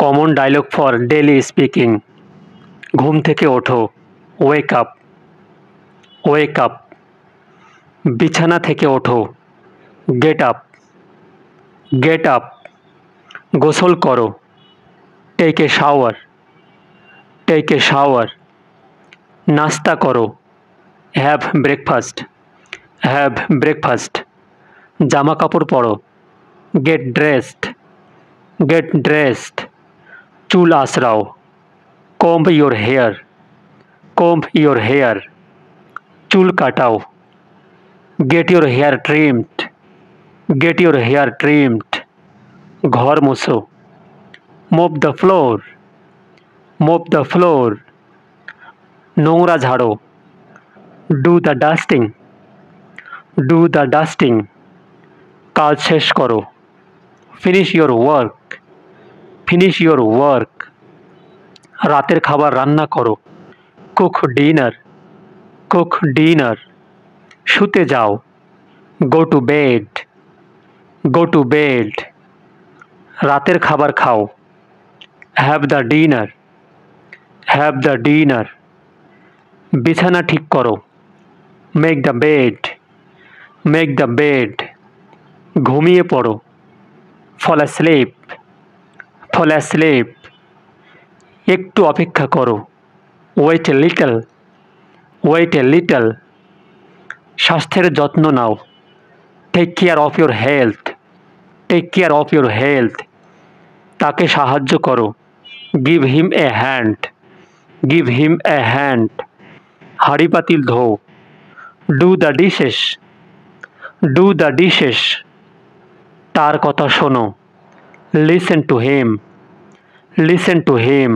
Common dialogue for daily speaking. ঘুম থেকে ওঠো, ওয়েক আপ, ওয়েক আপ। বিছানা থেকে ওঠো, গেট আপ, গেট আপ। গোসল করো, take a shower, take a shower. নাস্তা করো, হ্যাভ ব্রেকফাস্ট, হ্যাভ ব্রেকফাস্ট। জামা কাপড় পরো, গেট ড্রেসড, গেট ড্রেসড। চুল আঁচড়াও, comb your hair, comb your hair. চুল কাটাও, get your hair trimmed, get your hair trimmed. ঘর মুছো, mop the floor, mop the floor. নোংরা ঝাড়ো, do the dusting, do the dusting. কাজ শেষ করো, finish your work, finish your work. রাতের খাবার রান্না করো, cook dinner, cook dinner. শুতে যাও, go to bed, go to bed. রাতের খাবার খাও, have the dinner, have the dinner. বিছানা ঠিক করো, make the bed, make the bed. ঘুমিয়ে পড়ো, fall asleep, fall asleep. একটু অপেক্ষা করো, wait a little, wait a little. স্বাস্থ্যের যত্ন নাও, take care of your health, take care of your health. তাকে সাহায্য করো, give him a hand, give him a hand. হাঁড়ি পাতিল ধোও, do the dishes, do the dishes. তার কথা শোনো, listen to him, listen to him.